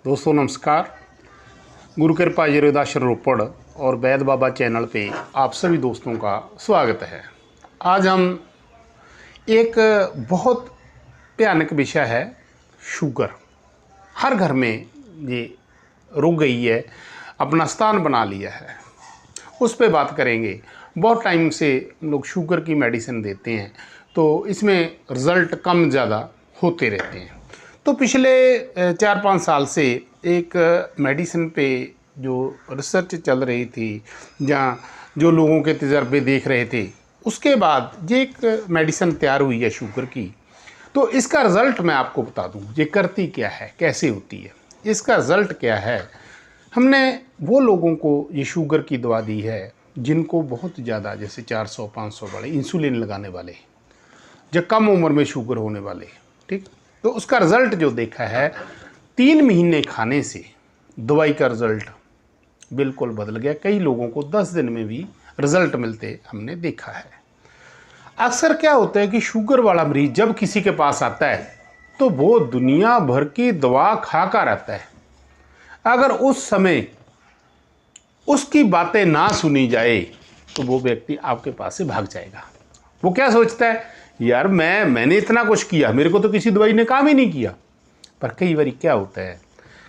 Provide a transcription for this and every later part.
दोस्तों नमस्कार। गुरु कृपा आयुर्वेदाश्रम रोपड़ और वैद बाबा चैनल पे आप सभी दोस्तों का स्वागत है। आज हम एक बहुत भयानक विषय है शुगर। हर घर में ये रुक गई है, अपना स्थान बना लिया है, उस पे बात करेंगे। बहुत टाइम से लोग शुगर की मेडिसिन देते हैं तो इसमें रिज़ल्ट कम ज़्यादा होते रहते हैं। तो पिछले 4-5 साल से एक मेडिसिन पे जो रिसर्च चल रही थी, जहाँ जो लोगों के तजर्बे देख रहे थे, उसके बाद ये एक मेडिसिन तैयार हुई है शुगर की। तो इसका रिज़ल्ट मैं आपको बता दूं, ये करती क्या है, कैसे होती है, इसका रिज़ल्ट क्या है। हमने वो लोगों को ये शुगर की दवा दी है जिनको बहुत ज़्यादा, जैसे 400-500 वाले इंसुलिन लगाने वाले, जो कम उम्र में शुगर होने वाले, ठीक। तो उसका रिज़ल्ट जो देखा है, 3 महीने खाने से दवाई का रिज़ल्ट बिल्कुल बदल गया। कई लोगों को 10 दिन में भी रिज़ल्ट मिलते हमने देखा है। अक्सर क्या होता है कि शुगर वाला मरीज जब किसी के पास आता है तो वो दुनिया भर की दवा खाका रहता है। अगर उस समय उसकी बातें ना सुनी जाए तो वो व्यक्ति आपके पास से भाग जाएगा। वो क्या सोचता है, यार मैंने इतना कुछ किया, मेरे को तो किसी दवाई ने काम ही नहीं किया। पर कई बार क्या होता है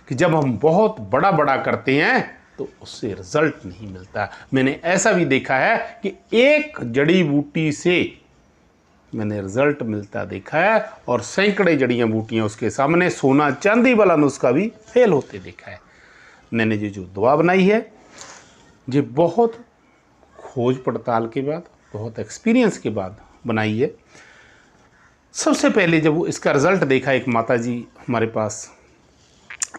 कि जब हम बहुत बड़ा करते हैं तो उससे रिजल्ट नहीं मिलता। मैंने ऐसा भी देखा है कि एक जड़ी बूटी से मैंने रिजल्ट मिलता देखा है और सैकड़े जड़ियाँ बूटियाँ उसके सामने सोना चांदी वाला नुस्खा भी फेल होते देखा है। मैंने जो दवा बनाई है, ये बहुत खोज पड़ताल के बाद, बहुत एक्सपीरियंस के बाद बनाई है। सबसे पहले जब वो इसका रिज़ल्ट देखा, एक माता जी हमारे पास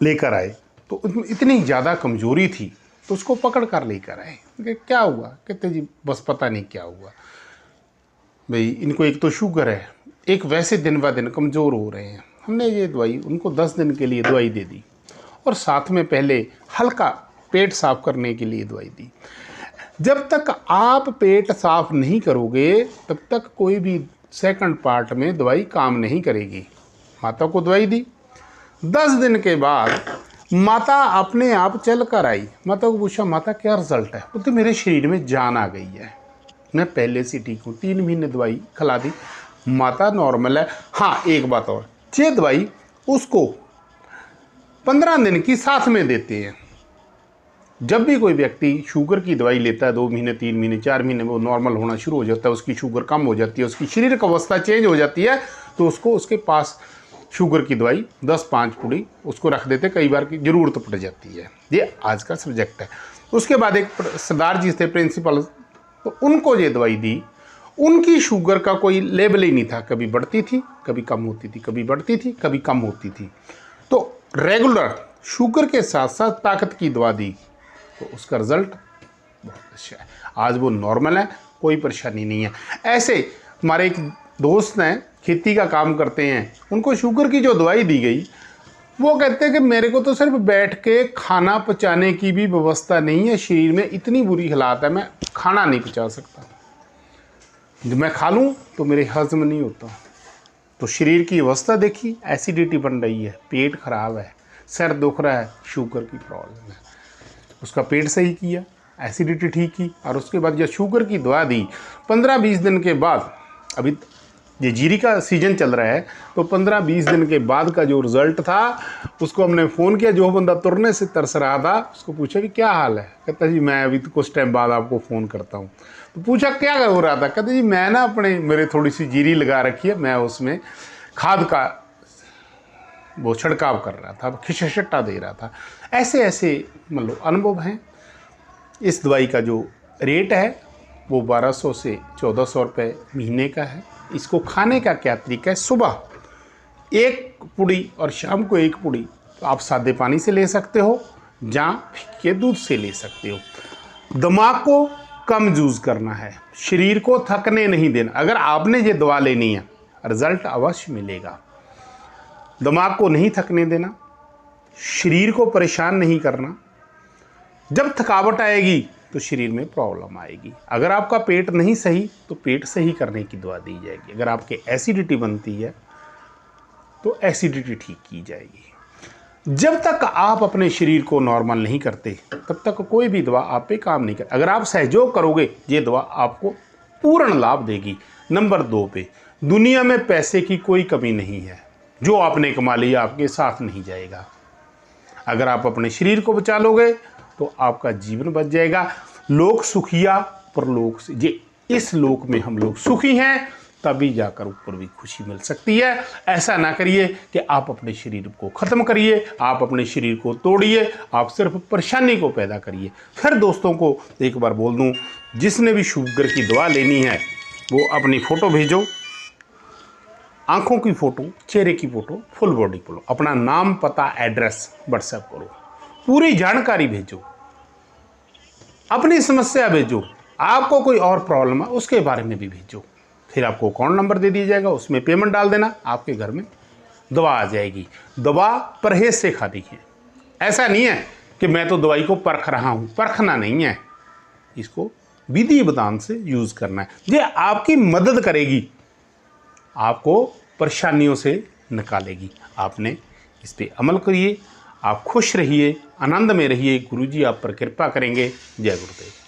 लेकर आए तो इतनी ज़्यादा कमज़ोरी थी तो उसको पकड़ कर लेकर आए कि क्या हुआ। कहते जी बस पता नहीं क्या हुआ भाई, इनको एक तो शुगर है, एक वैसे दिन ब दिन कमज़ोर हो रहे हैं। हमने ये दवाई उनको 10 दिन के लिए दवाई दे दी और साथ में पहले हल्का पेट साफ़ करने के लिए दवाई दी। जब तक आप पेट साफ़ नहीं करोगे तब तक कोई भी सेकंड पार्ट में दवाई काम नहीं करेगी। माता को दवाई दी, 10 दिन के बाद माता अपने आप चल कर आई। माता को पूछा, माता क्या रिजल्ट है? वो तो मेरे शरीर में जान आ गई है, मैं पहले से ठीक हूँ। 3 महीने दवाई खिला दी, माता नॉर्मल है। हाँ एक बात और, ये दवाई उसको 15 दिन की साथ में देते हैं। जब भी कोई व्यक्ति शुगर की दवाई लेता है, 2 महीने 3 महीने 4 महीने में वो नॉर्मल होना शुरू हो जाता है, उसकी शुगर कम हो जाती है, उसकी शरीर की अवस्था चेंज हो जाती है, तो उसको उसके पास शुगर की दवाई 10-5 पुड़ी उसको रख देते, कई बार की ज़रूरत पड़ जाती है। ये आज का सब्जेक्ट है। उसके बाद एक सरदार जी थे प्रिंसिपल, तो उनको ये दवाई दी। उनकी शुगर का कोई लेवल ही नहीं था, कभी बढ़ती थी कभी कम होती थी, कभी बढ़ती थी कभी कम होती थी। तो रेगुलर शुगर के साथ साथ ताकत की दवा दी तो उसका रिज़ल्ट बहुत अच्छा है। आज वो नॉर्मल है, कोई परेशानी नहीं है। ऐसे हमारे एक दोस्त हैं, खेती का काम करते हैं, उनको शुगर की जो दवाई दी गई, वो कहते हैं कि मेरे को तो सिर्फ बैठ के खाना पचाने की भी व्यवस्था नहीं है, शरीर में इतनी बुरी हालात है, मैं खाना नहीं पचा सकता, जब मैं खा लूँ तो मेरे हजम नहीं होता। तो शरीर की अवस्था देखी, एसिडिटी बन रही है, पेट खराब है, सर दुख रहा है, शुगर की प्रॉब्लम है। उसका पेट सही किया, एसिडिटी ठीक की, और उसके बाद जब शुगर की दवा दी, 15-20 दिन के बाद, अभी ये जीरी का सीजन चल रहा है, तो 15-20 दिन के बाद का जो रिज़ल्ट था, उसको हमने फ़ोन किया। जो बंदा तुरने से तरस रहा था, उसको पूछा कि क्या हाल है? कहता जी मैं अभी तो कुछ टाइम बाद आपको फ़ोन करता हूँ। तो पूछा क्या हो रहा था? कहते जी मैं ना मेरे थोड़ी सी जीरी लगा रखी है, मैं उसमें खाद का वो छिड़काव कर रहा था, खिशा दे रहा था। ऐसे ऐसे मतलब अनुभव हैं। इस दवाई का जो रेट है वो 1200 से 1400 रुपये महीने का है। इसको खाने का क्या तरीका है, सुबह 1 पुड़ी और शाम को 1 पुड़ी तो आप सादे पानी से ले सकते हो, या फीके दूध से ले सकते हो। दिमाग को कम यूज़ करना है, शरीर को थकने नहीं देना। अगर आपने ये दवा लेनी है, रिज़ल्ट अवश्य मिलेगा। दिमाग को नहीं थकने देना, शरीर को परेशान नहीं करना। जब थकावट आएगी तो शरीर में प्रॉब्लम आएगी। अगर आपका पेट नहीं सही तो पेट सही करने की दवा दी जाएगी। अगर आपके एसिडिटी बनती है तो एसिडिटी ठीक की जाएगी। जब तक आप अपने शरीर को नॉर्मल नहीं करते तब तक कोई भी दवा आप पे काम नहीं कर। अगर आप सहयोग करोगे ये दवा आपको पूर्ण लाभ देगी। नंबर 2 पे, दुनिया में पैसे की कोई कमी नहीं है। जो आपने कमा लिया आपके साथ नहीं जाएगा। अगर आप अपने शरीर को बचा लोगे तो आपका जीवन बच जाएगा। लोक सुखिया परलोक से, ये इस लोक में हम लोग सुखी हैं, तभी जाकर ऊपर भी खुशी मिल सकती है। ऐसा ना करिए कि आप अपने शरीर को ख़त्म करिए, आप अपने शरीर को तोड़िए, आप सिर्फ परेशानी को पैदा करिए। फिर दोस्तों को एक बार बोल दूं, जिसने भी शुगर की दवा लेनी है वो अपनी फ़ोटो भेजो, आँखों की फ़ोटो, चेहरे की फ़ोटो, फुल बॉडी फ़ोटो, अपना नाम, पता, एड्रेस व्हाट्सएप करो, पूरी जानकारी भेजो, अपनी समस्या भेजो, आपको कोई और प्रॉब्लम है उसके बारे में भी भेजो। फिर आपको अकाउंट नंबर दे दिया जाएगा, उसमें पेमेंट डाल देना, आपके घर में दवा आ जाएगी। दवा परहेज से खानी है। ऐसा नहीं है कि मैं तो दवाई को परख रहा हूँ, परखना नहीं है, इसको विधि विधान से यूज़ करना है। ये आपकी मदद करेगी, आपको परेशानियों से निकालेगी। आपने इस पर अमल करिए, आप खुश रहिए, आनंद में रहिए। गुरुजी आप पर कृपा करेंगे। जय गुरुदेव।